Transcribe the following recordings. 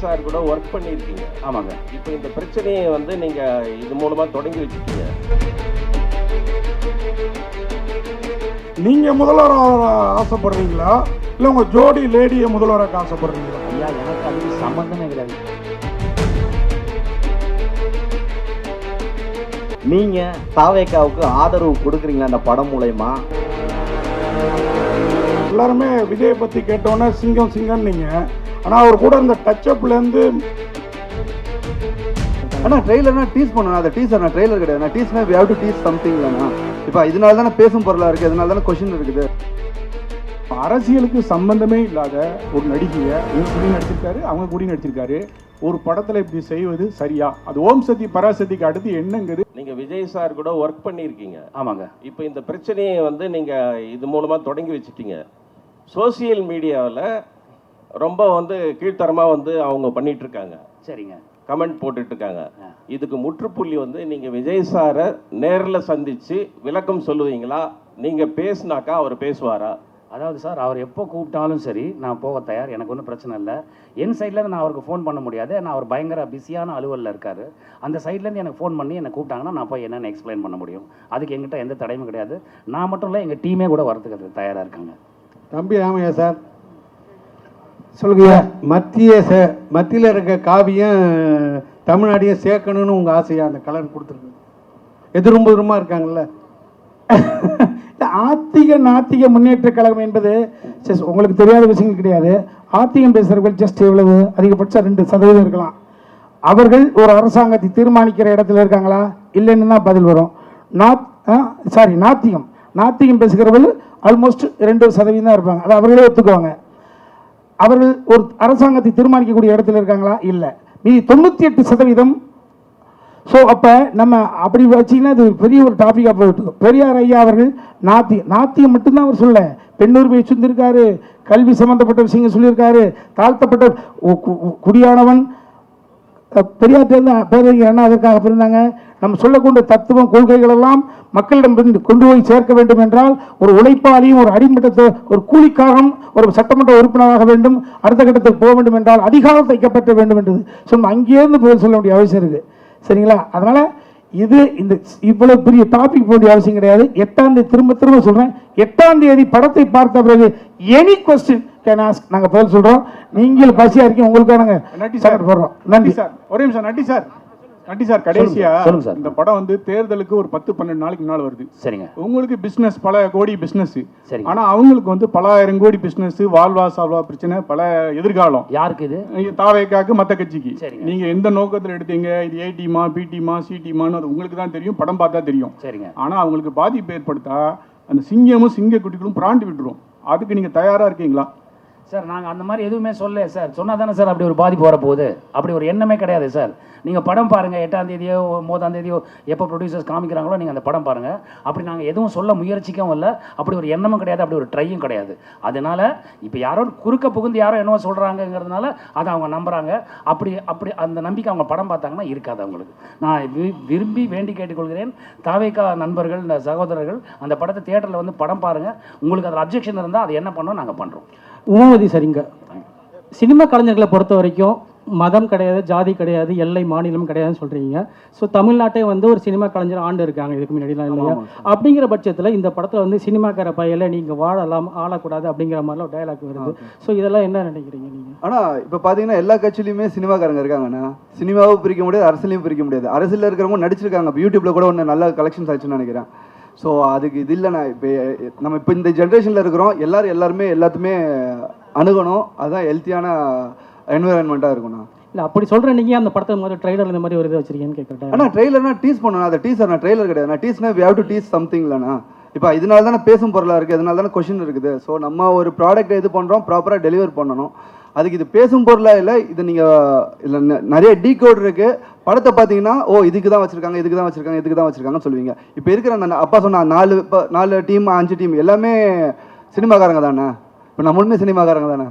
Sir கூட work பண்ணியிருக்கீங்க. ஆமாங்க. இப்போ இந்த பிரச்சனையை வந்து நீங்கள் இது மூலமாக தொடங்கி வச்சுட்டீங்க. நீங்கள் முதல்வராக ஆசைப்படுறீங்களா இல்லை உங்கள் ஜோடி லேடியை முதல்வராக ஆசைப்படுறீங்களா? ஐயா, எனக்கு அதுக்கு சம்மந்தமே கிடையாது. நீங்கள் தாவேக்காவுக்கு ஆதரவு கொடுக்குறீங்களா அந்த படம் மூலயமா? எல்லாருமே விஜயை பற்றி கேட்டோன்னே சிங்கம் சிங்கம் நீங்கள், ஆனால் அவர் கூட இந்த டச்சப்லேருந்து ஆனால் ட்ரெய்லர்னா டீஸ் பண்ணணும். அதை டீசர் நான் ட்ரெய்லர் கிடையாது. நான் டீஸ்னா we have to tease something இல்லைண்ணா. இப்போ இதனால தானே பேசும் பொருளாக இருக்குது, இதனால தானே கொஷின் இருக்குது. அரசியலுக்கு சம்பந்தமே இல்லாத ஒரு நடிகையை சொல்லி நடிச்சிருக்காரு, அவங்க கூடி நடிச்சிருக்காரு. ஒரு படத்தில் இப்படி செய்வது சரியா? அது ஓம் சக்தி பராசக்திக்கு அடுத்து என்னங்கிறது. நீங்கள் விஜய் சார் கூட ஒர்க் பண்ணியிருக்கீங்க. ஆமாங்க. இப்போ இந்த பிரச்சனையை வந்து நீங்கள் இது மூலமாக தொடங்கி வச்சுட்டீங்க. சோசியல் மீடியாவில் ரொம்ப வந்து கீழ்த்தரமாக வந்து அவங்க பண்ணிட்டு இருக்காங்க. சரிங்க. கமெண்ட் போட்டுட்டு இருக்காங்க. இதுக்கு முற்றுப்புள்ளி வந்து நீங்கள் விஜய் சாரை நேரில் சந்தித்து விளக்கம் சொல்லுவீங்களா? நீங்கள் பேசுனாக்கா அவர் பேசுவாரா? அதாவது சார், அவர் எப்போ கூப்பிட்டாலும் சரி நான் போக தயார், எனக்கு ஒன்றும் பிரச்சனை இல்லை. என் சைட்லேருந்து நான் அவருக்கு ஃபோன் பண்ண முடியாது, நான் அவர் பயங்கர பிஸியான அலுவலில் இருக்கார். அந்த சைட்லேருந்து எனக்கு ஃபோன் பண்ணி என்னை கூப்பிட்டாங்கன்னா நான் போய் என்னென்னு எக்ஸ்பிளைன் பண்ண முடியும். அதுக்கு எங்கிட்ட எந்த தடையும் கிடையாது. நான் மட்டும் இல்லை, எங்கள் டீமே கூட வரதுக்கு தயாராக இருக்காங்க. தம்பி ராமையா சார் சொல்லுங்க. மத்தியில் இருக்க காவியும் தமிழ்நாட்டையும் சேர்க்கணும்னு உங்கள் ஆசையாக அந்த கலர் கொடுத்துருக்கு. எதிர்புறமாக இருக்காங்கல்ல. ஆத்திக நாத்திக முன்னேற்ற கழகம் என்பது உங்களுக்கு தெரியாத விஷயம் கிடையாது. ஆத்திகம் பேசுகிறவர்கள் ஜஸ்ட் எவ்வளவு அதிகபட்சம் 2% இருக்கலாம். அவர்கள் ஒரு அரசாங்கத்தை தீர்மானிக்கிற இடத்துல இருக்காங்களா? இல்லைன்னு தான் பதில் வரும். நாத்திகம் பேசுகிறவர்கள் ஆல்மோஸ்ட் 2% தான் இருப்பாங்க. அதை அவர்களே ஒத்துக்குவாங்க. அவர்கள் ஒரு அரசாங்கத்தை தீர்மானிக்கக்கூடிய இடத்துல இருக்காங்களா? இல்லை. மீதி 98%. ஸோ அப்போ நம்ம அப்படி வச்சிங்கன்னா அது பெரிய ஒரு டாப்பிக்காக போயிட்டு. பெரியார் ஐயா அவர்கள் நாத்தியம் மட்டும்தான் அவர் சொல்ல, பெண்ணுரிமை சொல்லியிருக்காரு, கல்வி சம்பந்தப்பட்ட விஷயங்கள் சொல்லியிருக்காரு, தாழ்த்தப்பட்ட குடியானவன் பெரியார்லேருந்து பேரறிஞர் அண்ணா அதற்காக பிறந்தாங்க. நம்ம சொல்லக்கூடிய தத்துவம் கொள்கைகள் எல்லாம் மக்களிடம் கொண்டு போய் சேர்க்க வேண்டும் என்றால் ஒரு உழைப்பாளியும் ஒரு அடிமட்டத்தை ஒரு கூலிக்காரன் ஒரு சட்டமன்ற உறுப்பினராக வேண்டும். அடுத்த கட்டத்துக்கு போக வேண்டும் என்றால் அதிகாரம் தைக்கப்பட்ட வேண்டும் என்றது சொன்ன அங்கேருந்து பதில் சொல்ல வேண்டிய அவசியம் இருக்குது. சரிங்களா? அதனால் இது இந்த இவ்வளோ பெரிய டாபிக் போக வேண்டிய அவசியம் கிடையாது. 8ஆம் தேதி திரும்ப சொல்கிறேன், 8ஆம் தேதி படத்தை பார்த்த பிறகு எனி கொஸ்டின் கேன் ஆஸ்க், நாங்கள் பதில் சொல்கிறோம். நீங்கள் பசியாக இருக்கீங்க, உங்களுக்கான நன்றி சார் போடுறோம். நன்றி சார். ஒரே நிமிஷம். நன்றி சார். கடைசியா இந்த படம் வந்து தேர்தலுக்கு ஒரு 10-12 நாளைக்கு முன்னால் வருது. சரிங்க. உங்களுக்கு பிசினஸ் பல கோடி பிசினஸ். சரி. ஆனா அவங்களுக்கு வந்து பல ஆயிரம் கோடி பிசினஸ், வாழ்வா சால்வா பிரச்சனை, பல எதிர்காலம். யாருக்கு இது? தாவேக்காக்கு, மத்த கட்சிக்கு. நீங்க எந்த நோக்கத்தில் எடுத்தீங்க? இது ஏ டீமா, பி டீமா, சி டீமான்னு அது உங்களுக்கு தான் தெரியும், படம் பார்த்தா தெரியும். சரிங்க. ஆனா அவங்களுக்கு பாதிப்பு ஏற்படுத்தா அந்த சிங்கமும் சிங்க குட்டிகளும் பிராண்டி விட்டுரும். அதுக்கு நீங்க தயாரா இருக்கீங்களா? சார், நாங்கள் அந்த மாதிரி எதுவுமே சொல்ல சார். சொன்னால் தானே சார் அப்படி ஒரு பாதிப்பு வரப்போகுது. அப்படி ஒரு எண்ணமே கிடையாது சார். நீங்கள் படம் பாருங்கள், 8ஆம் தேதியோ 9ஆம் தேதியோ எப்போ ப்ரொடியூசர்ஸ் காமிக்கிறாங்களோ நீங்கள் அந்த படம் பாருங்கள். அப்படி நாங்கள் எதுவும் சொல்ல முயற்சிக்கவும் இல்லை, அப்படி ஒரு எண்ணமும் கிடையாது, அப்படி ஒரு ட்ரையும் கிடையாது. அதனால் இப்போ யாரோ குறுக்க புகுந்து யாரோ என்னவோ சொல்கிறாங்கங்கிறதுனால அதை அவங்க நம்புகிறாங்க. அப்படி அந்த நம்பிக்கை அவங்க படம் பார்த்தாங்கன்னா இருக்காது அவங்களுக்கு. நான் விரும்பி வேண்டி கேட்டுக்கொள்கிறேன், தாவேக்கா நண்பர்கள், இந்த சகோதரர்கள் அந்த படத்தை தியேட்டரில் வந்து படம் பாருங்கள். உங்களுக்கு அதில் அப்ஜெக்ஷன் இருந்தால் அது என்ன பண்ணோம் நாங்கள் பண்ணுறோம். உமாவதி சரிங்க. சினிமா கலைஞர்களை பொறுத்த வரைக்கும் மதம் கிடையாது, ஜாதி கிடையாது, எல்லை மாநிலம் கிடையாதுன்னு சொல்கிறீங்க. ஸோ தமிழ்நாட்டை வந்து ஒரு சினிமா கலைஞர் ஆண்டு இருக்காங்க இதுக்கு முன்னாடிலாம் இல்லையா? அப்படிங்கிற பட்சத்தில் இந்த படத்தில் வந்து சினிமாக்கார பையில நீங்கள் வாழலாம் ஆளக்கூடாது அப்படிங்கிற மாதிரிலாம் ஒரு டைலாக் வருது. ஸோ இதெல்லாம் என்ன நினைக்கிறீங்க நீங்கள்? ஆனால் இப்போ பார்த்தீங்கன்னா எல்லா கட்சியிலையுமே சினிமாக்காரங்க இருக்காங்கண்ணா. சினிமாவும் பிரிக்க முடியாது, அரசியலையும் பிரிக்க முடியாது. அரசியலில் இருக்கிறவங்க நடிச்சிருக்காங்க. இப்போ யூடியூப்பில் கூட ஒன்று நல்ல கலெக்ஷன்ஸ் ஆச்சுன்னு நினைக்கிறேன். ஸோ அதுக்கு இது இல்லைண்ணா. இப்போ இந்த ஜென்ரேஷனில் இருக்கிறோம், எல்லாருமே எல்லாத்துமே அணுகணும். அதுதான் ஹெல்த்தியான என்விரான்மெண்ட்டாக இருக்கும்ண்ணா. இல்லை அப்படி சொல்கிறேன். நீங்கள் அந்த படத்தை மாதிரி ட்ரெய்லர் இந்த மாதிரி ஒரு இதை வச்சிருக்கீங்கன்னு கேட்குறேன். ஆனால் ட்ரெய்லர்னா டீஸ் பண்ணணும். அதை டீசர் நான் ட்ரெய்லர் கிடையாது. நான் டீஸ்னா we have to tease something இல்லைண்ணா. இப்போ இதனால தானே பேசும் பொருளாக இருக்குது, இதனால தானே கொஷின் இருக்குது. ஸோ நம்ம ஒரு ப்ராடக்ட்டை இது பண்ணுறோம், ப்ராப்பராக டெலிவர் பண்ணணும். அதுக்கு இது பேசும் பொருளாக இல்லை. இது நீங்கள் இல்லை நிறைய டீகோட் இருக்குது. படத்தை பார்த்தீங்கன்னா இதுக்கு தான் வச்சுருக்காங்க, இதுக்கு தான் வச்சுருக்காங்க, இதுக்கு தான் வச்சுருக்காங்கன்னு சொல்லுவீங்க. இப்போ இருக்கிற அந்த அப்பா சொன்ன 4 டீம் 5 டீம் எல்லாமே சினிமாக்காரங்க தானே. இப்போ நம்மளுமே சினிமாக்காரங்க தானே.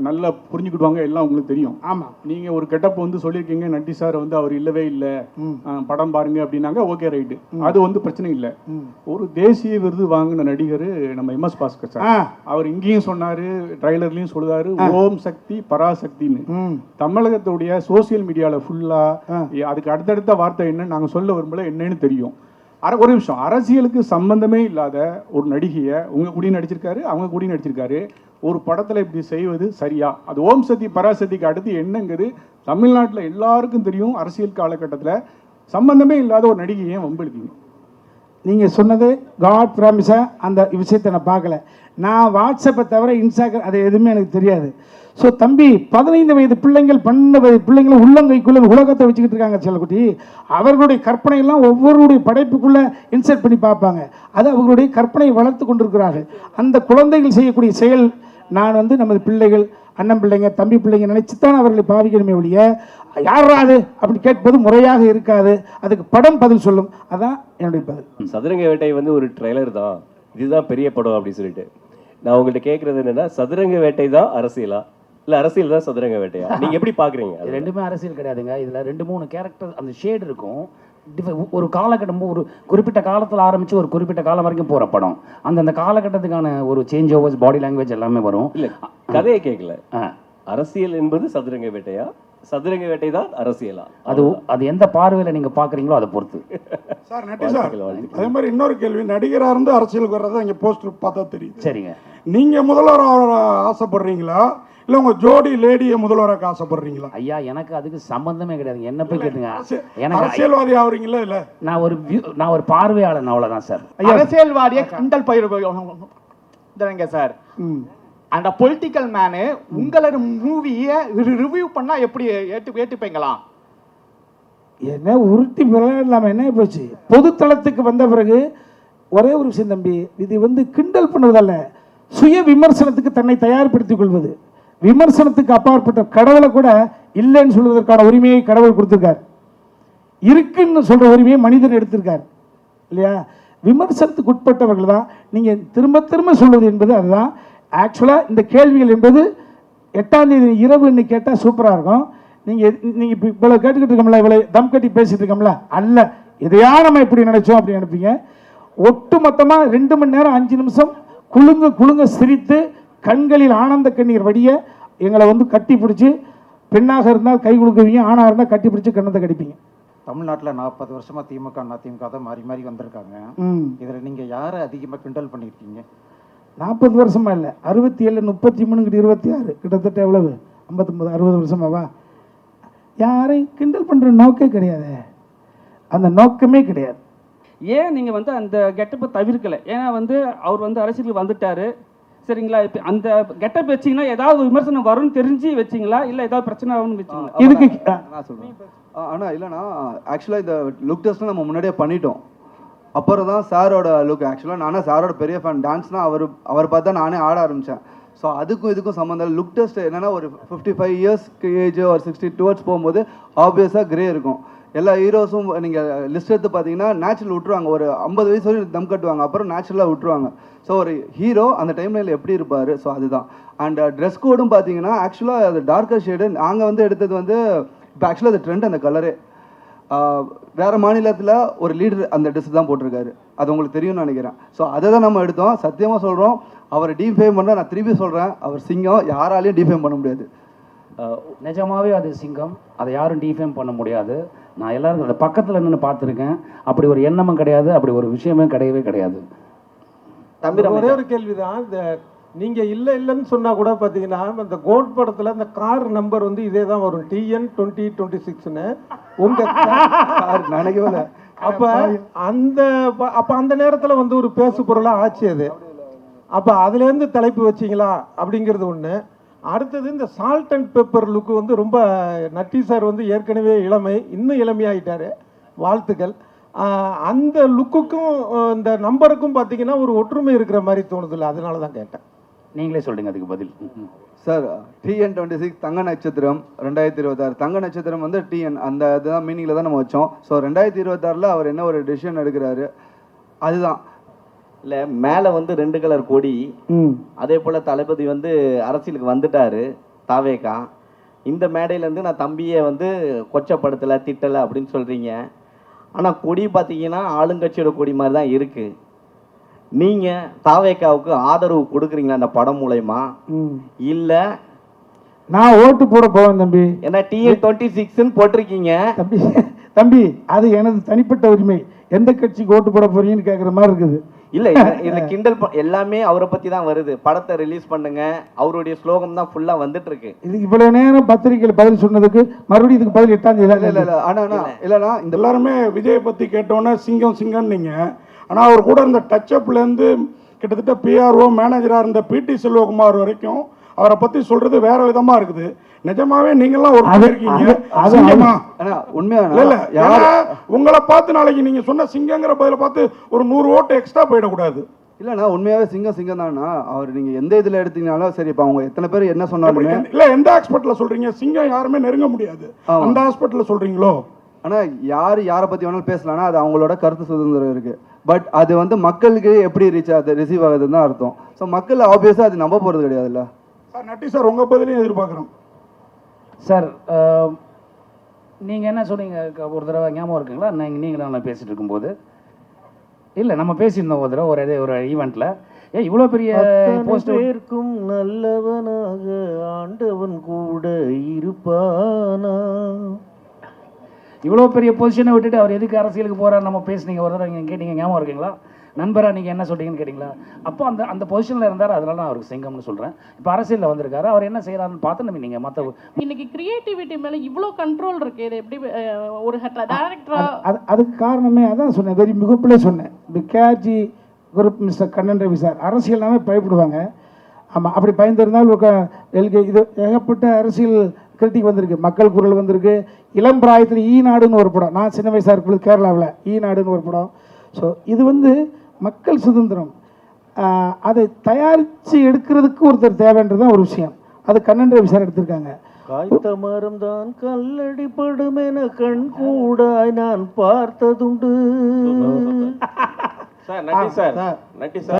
நல்லா புரிஞ்சுக்கிடுவாங்க, எல்லாம் உங்களுக்கு தெரியும். ஆமாம். நீங்கள் ஒரு கெட்டப் வந்து சொல்லியிருக்கீங்க, நட்டி சார் வந்து அவர் இல்லவே இல்லை, படம் பாருங்க அப்படின்னாங்க, ஓகே ரைட்டு, அது வந்து பிரச்சனை இல்லை. ஒரு தேசிய விருது வாங்கின நடிகர் நம்ம எம்எஸ் பாஸ்கர் சார், அவர் இங்கேயும் சொன்னார், ட்ரைலர்லையும் சொல்லுவார், ஓம் சக்தி பராசக்தின்னு. தமிழகத்துடைய சோசியல் மீடியாவில் ஃபுல்லாக அதுக்கு அடுத்தடுத்த வார்த்தை என்னன்னு நாங்கள் சொல்ல விரும்பல, என்னன்னு தெரியும். ஒரு நிமிஷம், அரசியலுக்கு சம்பந்தமே இல்லாத ஒரு நடிகையை உங்கள் கூடயும் நடிச்சிருக்காரு, அவங்க கூடயும் நடிச்சிருக்காரு, ஒரு படத்தில் இப்படி செய்வது சரியா? அது ஓம் சக்தி பராசக்திக்கு அடுத்து என்னங்கிறது தமிழ்நாட்டில் எல்லாருக்கும் தெரியும். அரசியல் காலகட்டத்தில் சம்பந்தமே இல்லாத ஒரு நடிகையை வம்பெடுத்தீங்க. நீங்கள் சொன்னது காட் ப்ராமிஸாக அந்த விஷயத்தை நான் பார்க்கல. நான் வாட்ஸ்அப்பை தவிர இன்ஸ்டாகிராம் அது எதுவுமே எனக்கு தெரியாது. ஸோ தம்பி, 15 வயது பிள்ளைங்கள் 12 வயது பிள்ளைங்களும் உள்ளங்கைக்குள்ளே உலகத்தை வச்சுக்கிட்டு இருக்காங்க செல்லக்குட்டி. அவர்களுடைய கற்பனையெல்லாம் ஒவ்வொருடைய படைப்புக்குள்ளே இன்சர்ட் பண்ணி பார்ப்பாங்க. அது அவர்களுடைய கற்பனையை வளர்த்து கொண்டிருக்கிறார்கள். அந்த குழந்தைகள் செய்யக்கூடிய செயல் நான் வந்து நமது பிள்ளைகள், அண்ணன் பிள்ளைங்க, தம்பி பிள்ளைங்க நினைச்சு தான் அவர்களை பாவிக்கணுமே ஒழிய யாராது அப்படி கேட்பது முறையாக இருக்காது. அதுக்கு படம் பதில் சொல்லும். அதான் என்னுடைய பதில். சதுரங்க வேட்டை வந்து ஒரு ட்ரெய்லர் தான், இதுதான் பெரிய படம் அப்படின்னு சொல்லிட்டு நான் உங்கள்கிட்ட கேட்குறது என்னன்னா, சதுரங்க வேட்டை தான் அரசியலா இல்லை அரசியல் தான் சதுரங்க வேட்டையா? நீங்கள் எப்படி பார்க்குறீங்க? இது ரெண்டுமே அரசியல் கிடையாதுங்க. இதில் 2-3 கேரக்டர் அந்த ஷேடு இருக்கும். ஒரு காலகட்டம், ஒரு குறிப்பிட்ட காலத்தில் ஆரம்பித்து ஒரு குறிப்பிட்ட காலம் வரைக்கும் போகிற படம். அந்தந்த காலகட்டத்துக்கான ஒரு சேஞ்ச் ஓவர்ஸ், பாடி லாங்குவேஜ் எல்லாமே வரும். இல்லை, கதையை கேட்கல. அரசியல் என்பது சதுரங்க வேட்டையா, சதுரங்க வேட்டை தான் அரசியலா? அது எந்த பார்வையில் நீங்கள் பார்க்குறீங்களோ அதை பொறுத்து. சார் நட்டி சார், அதே மாதிரி இன்னொரு கேள்வி, நடிகராக இருந்து அரசியலுக்கு வர்றதை இங்கே போஸ்டர் பார்த்தா தெரியுது. சரிங்க. நீங்கள் முதல்வராக ஆசைப்படுறீங்களா இல்லை உங்கள் ஜோடி லேடியை முதல்வராக ஆசைப்படுறீங்களா? ஐயா, எனக்கு அதுக்கு சம்பந்தமே கிடையாதுங்க. என்ன போய் கேட்டுங்க. எனக்கு அரசியல்வாதி ஆகுறீங்களா? இல்லை, நான் ஒரு பார்வையாளன், அவ்வளோதான் சார். அரசியல்வாதியை கிண்டல் பயிர் சார். அந்த பொலிட்டிக்கல் மேனு உங்களோட மூவியை ரிவ்யூ பண்ணா எப்படி ஏற்றுப்பீங்களா? என்ன உருட்டி விளையாடலாம என்ன போச்சு? பொதுத்தளத்துக்கு வந்த பிறகு ஒரே ஒரு விஷயம் தம்பி, இது வந்து கிண்டல் பண்ணுவதல்ல, சுய விமர்சனத்துக்கு தன்னை தயார்படுத்திக் கொள்வது. விமர்சனத்துக்கு அப்பாற்பட்ட கடவுளை கூட இல்லைன்னு சொல்வதற்கான உரிமையை கடவுள் கொடுத்திருக்கார். இருக்குன்னு சொல்ற உரிமையை மனிதன் எடுத்திருக்கார் இல்லையா? விமர்சனத்துக்கு உட்பட்டவர்கள் தான். நீங்கள் திரும்ப திரும்ப சொல்வது என்பது அதுதான். ஆக்சுவலாக இந்த கேள்விகள் என்பது 8ஆம் தேதி இரவுன்னு கேட்டால் சூப்பராக இருக்கும். நீங்கள் இப்போ இவ்வளோ கேட்டுக்கிட்டு இருக்கோம்ல, இவ்வளோ தம் கட்டி பேசிட்டு இருக்கோம்ல, அல்ல எதையா நம்ம இப்படி நினைச்சோம் அப்படி நினைப்பீங்க. ஒட்டு மொத்தமாக 2 மணி நேரம் 5 நிமிஷம் குலுங்க சிரித்து கண்களில் ஆனந்த கண்ணீர் வடிய எங்களை வந்து கட்டி பிடிச்சி, பெண்ணாக இருந்தால் கை கொடுக்குவீங்க, ஆணாக இருந்தால் கட்டி பிடிச்சி கண்ணத்தை கடிப்பீங்க. தமிழ்நாட்டில் 40 வருஷமா திமுக அதிமுக தான் மாறி மாறி வந்திருக்காங்க. இதில் நீங்கள் யாரை அதிகமாக கிண்டல் பண்ணியிருக்கீங்க? 40 வருஷமா இல்லை, 67, 33, 26, கிட்டத்தட்ட எவ்வளவு, 59, 60 வருஷமாவா? யாரையும் கிண்டல் பண்ணுற நோக்கே கிடையாது, அந்த நோக்கமே கிடையாது. ஏன் நீங்கள் வந்து அந்த கெட்டப்பை தவிர்க்கலை? ஏன்னா வந்து அவர் வந்து அரசியலுக்கு வந்துட்டாரு, சரிங்களா? இப்போ அந்த கெட்டப் வச்சிங்கன்னா ஏதாவது விமர்சனம் வரும்னு தெரிஞ்சு வச்சிங்களா, இல்லை ஏதாவது பிரச்சனை ஆகும்னு வச்சிங்களா? இதுக்கு நான் சொல்கிறேன். ஆனால் இல்லைனா ஆக்சுவலாக இந்த லுக் டெஸ்ட்லாம் நம்ம முன்னாடியே பண்ணிட்டோம். அப்புறம் தான் சாரோட லுக். ஆக்சுவலாக நானும் சாரோட பெரிய ஃபேன். டான்ஸ்னால் அவர் பார்த்தா நானே ஆட ஆரம்பித்தேன். ஸோ அதுக்கும் இதுக்கும் சம்மந்தம். லுக் டெஸ்ட் என்னென்னா ஒரு 55 இயர்ஸ்க்கு ஏஜ் ஒரு 60 டுவர்ட்ஸ் போகும்போது ஆப்வியஸாக கிரே இருக்கும். எல்லா ஹீரோஸும் நீங்கள் லிஸ்ட் எடுத்து பார்த்தீங்கன்னா நேச்சுரல் விட்டுருவாங்க. ஒரு 50 வயசு வரையும் தம் கட்டுவாங்க, அப்புறம் நேச்சுரலாக விட்டுருவாங்க. ஸோ ஒரு ஹீரோ அந்த டைம்லைனில் எப்படி இருப்பார், ஸோ அதுதான். அண்ட் ட்ரெஸ் கோடும் பார்த்தீங்கன்னா ஆக்சுவலாக அது டார்க்கர் ஷேடு. நாங்கள் வந்து எடுத்தது வந்து இப்போ ஆக்சுவலாக அது ட்ரெண்ட், அந்த கலரே. வேறு மாநிலத்தில் ஒரு லீடர் அந்த ட்ரெஸ் தான் போட்டிருக்காரு, அது உங்களுக்கு தெரியும்னு நினைக்கிறேன். ஸோ அதை தான் நம்ம எடுத்தோம். சத்தியமாக சொல்கிறோம், அவரை டீஃபேம் பண்ண, நான் திருப்பி சொல்கிறேன், அவர் சிங்கம், யாராலையும் டீஃபேம் பண்ண முடியாது. நிஜமாவே அது சிங்கம், அதை யாரும் டீஃபேம் பண்ண முடியாது. நான் எல்லாரும் அந்த பக்கத்தில் நின்று பார்த்துருக்கேன். அப்படி ஒரு எண்ணமும் கிடையாது, அப்படி ஒரு விஷயமே கிடையவே கிடையாது. ஒரே ஒரு கேள்விதான். இந்த நீங்க இல்லைன்னு சொன்னா கூட பாத்தீங்கன்னா, இந்த கோட் படத்துல இந்த கார் நம்பர் வந்து இதே தான் வரும், TN 2026ன்னு. உங்க நினைக்கவே அப்ப அந்த நேரத்துல வந்து ஒரு பேசு பொருளா ஆச்சு அது. அப்ப அதுல இருந்து தலைப்பு வச்சிங்களா அப்படிங்கிறது ஒண்ணு. அடுத்தது இந்த சால்ட் அண்ட் பெப்பர் லுக்கு வந்து ரொம்ப நட்டி சார் வந்து ஏற்கனவே இளமை, இன்னும் இளமையாயிட்டாரு, வாழ்த்துக்கள். அந்த லுக்குக்கும் இந்த நம்பருக்கும் பார்த்தீங்கன்னா ஒரு ஒற்றுமை இருக்கிற மாதிரி தோணுதில்ல, அதனால தான் கேட்டேன். நீங்களே சொல்லுங்க அதுக்கு பதில். சார், TN 26 தங்க நட்சத்திரம் 2026. தங்க நட்சத்திரம் வந்து TN அந்த இதுதான் மீனிங்கில் தான் நம்ம வச்சோம். ஸோ 2026 அவர் என்ன ஒரு டெசிஷன் எடுக்கிறாரு அதுதான். இல்லை, மேலே வந்து 2 கலர் கொடி, அதே போல் தளபதி வந்து அரசியலுக்கு வந்துட்டாரு, தாவேக்கா. இந்த மேடையிலேருந்து நான் தம்பியை வந்து கொச்சப்படுத்தலை திட்டலை அப்படின்னு சொல்கிறீங்க. ஆனால் கொடி பார்த்தீங்கன்னா ஆளுங்கட்சியோட கொடி மாதிரி தான் இருக்குது. நீங்கள் தாவேக்காவுக்கு ஆதரவு கொடுக்குறீங்களா அந்த படம் மூலயமா? இல்லை நான் ஓட்டு போட போவேன் தம்பி. ஏன்னா TN26ன்னு போட்டிருக்கீங்க. தம்பி தம்பி அது எனது தனிப்பட்ட உரிமை. எந்த கட்சிக்கு ஓட்டு போட போறீங்கன்னு கேட்குற மாதிரி இருக்குது. இல்லை இதுல கிண்டல் எல்லாமே அவரை பற்றி தான் வருது. படத்தை ரிலீஸ் பண்ணுங்க, அவருடைய ஸ்லோகம் தான் ஃபுல்லாக வந்துட்டு இருக்கு. இதுக்கு இவ்வளவு நேரம் பத்திரிகையில் பதில் சொன்னதுக்கு மறுபடியும் இதுக்கு பதில் 8ஆம் தேதி. இல்லைண்ணா இந்த எல்லாருமே விஜயை பற்றி கேட்டோன்னே சிங்கம் சிங்கம் நீங்கள். ஆனால் அவர் கூட இருந்த டச்சப்லேருந்து கிட்டத்தட்ட PRO மேனேஜராக இருந்த PT செல்வகுமார் வரைக்கும் அவரை பற்றி சொல்றது வேற விதமாக இருக்குது. நிஜமாவே நீங்களாம் ஒரு உங்களை பார்த்து நாளைக்கு நீங்க சொன்ன சிங்கங்கிற பதில பார்த்து ஒரு 100 ஓட்டு எக்ஸ்ட்ரா போயிடக்கூடாது. இல்லைண்ணா உண்மையாவே சிங்கம் தானா அவர். நீங்க எந்த இதுல எடுத்தீங்கனாலும் சரி, இப்போ அவங்க எத்தனை பேர் என்ன சொன்னாலுமே. இல்ல எந்த ஹாஸ்பிட்டல்ல சொல்றீங்க சிங்கம் யாருமே நெருங்க முடியாது, அந்த ஹாஸ்பிட்டல்ல சொல்றீங்களோ? ஆனா யாரை பத்தி வேணாலும் பேசலாம்னா அது அவங்களோட கருத்து சுதந்திரம் இருக்கு. பட் அது வந்து மக்களுக்கு எப்படி ரிசீவ் ஆகுதுன்னு தான் அர்த்தம். ஸோ மக்கள் ஆப்வியஸா அது நம்ப போறது கிடையாதுல்ல. சார் நட்டி சார் உங்க பதிலையும் எதிர்பார்க்குறோம் சார். நீங்கள் என்ன சொன்னீங்க ஒரு தடவை ஞாபகம் இருக்குங்களா? நீங்களும் நான் பேசிகிட்டு இருக்கும்போது இல்லை நம்ம பேசியிருந்தோம் ஒரு தடவை ஒரு ஈவெண்ட்டில். இவ்வளோ பெரிய போஸ்டருக்கும் நல்லவனாக ஆண்டவன் கூட இருப்பானா. இவ்வளோ பெரிய பொசிஷனை விட்டுட்டு அவர் எதுக்கு அரசியலுக்கு போகிறார் நம்ம பேசுனீங்க ஒரு தடவை நீங்கள் கேட்டீங்க ஞாபகம் இருக்குங்களா? நண்பரா நீங்கள் என்ன சொல்றீங்கன்னு கேட்டிங்களா? அப்போ அந்த பொசிஷனில் இருந்தார், அதனால நான் அவருக்கு சிங்கம்னு சொல்கிறேன். இப்போ அரசியலில் வந்திருக்காரு, அவர் என்ன செய்கிறாருன்னு பார்த்து நம்ம நீங்கள் மற்ற இன்னைக்கு கிரியேட்டிவிட்டி மேலே இவ்வளோ கண்ட்ரோல் இருக்கு. இது எப்படி ஒரு டேரக்டரா? அதுக்கு காரணமே அதான் சொன்னேன், வெரி மிகப்பிலே சொன்னேன். இந்த KG group mister Kannan Ravi sir அரசியல்னாவே பயப்படுவாங்க. ஆமாம், அப்படி பயந்திருந்தால் இது ஏகப்பட்ட அரசியல் கிரிட்டிக் வந்திருக்கு. மக்கள் குரல் வந்திருக்கு. இளம் பிராயத்தில் ஈநாடுன்னு ஒரு படம், நான் சின்ன வயசாக இருக்கும்போது கேரளாவில் ஈநாடுன்னு ஒரு படம். ஸோ இது வந்து மக்கள் சுதந்திரம். அதை தயாரித்து எடுக்கிறதுக்கு ஒருத்தர் தேவைன்றதான் ஒரு விஷயம். அது கண்ணன் ரவி சார் எடுத்திருக்காங்க. காய்த்த மரம் தான் கல்லடி படும் என கண் கூட நான் பார்த்ததுண்டு. சார் நட்டி சார்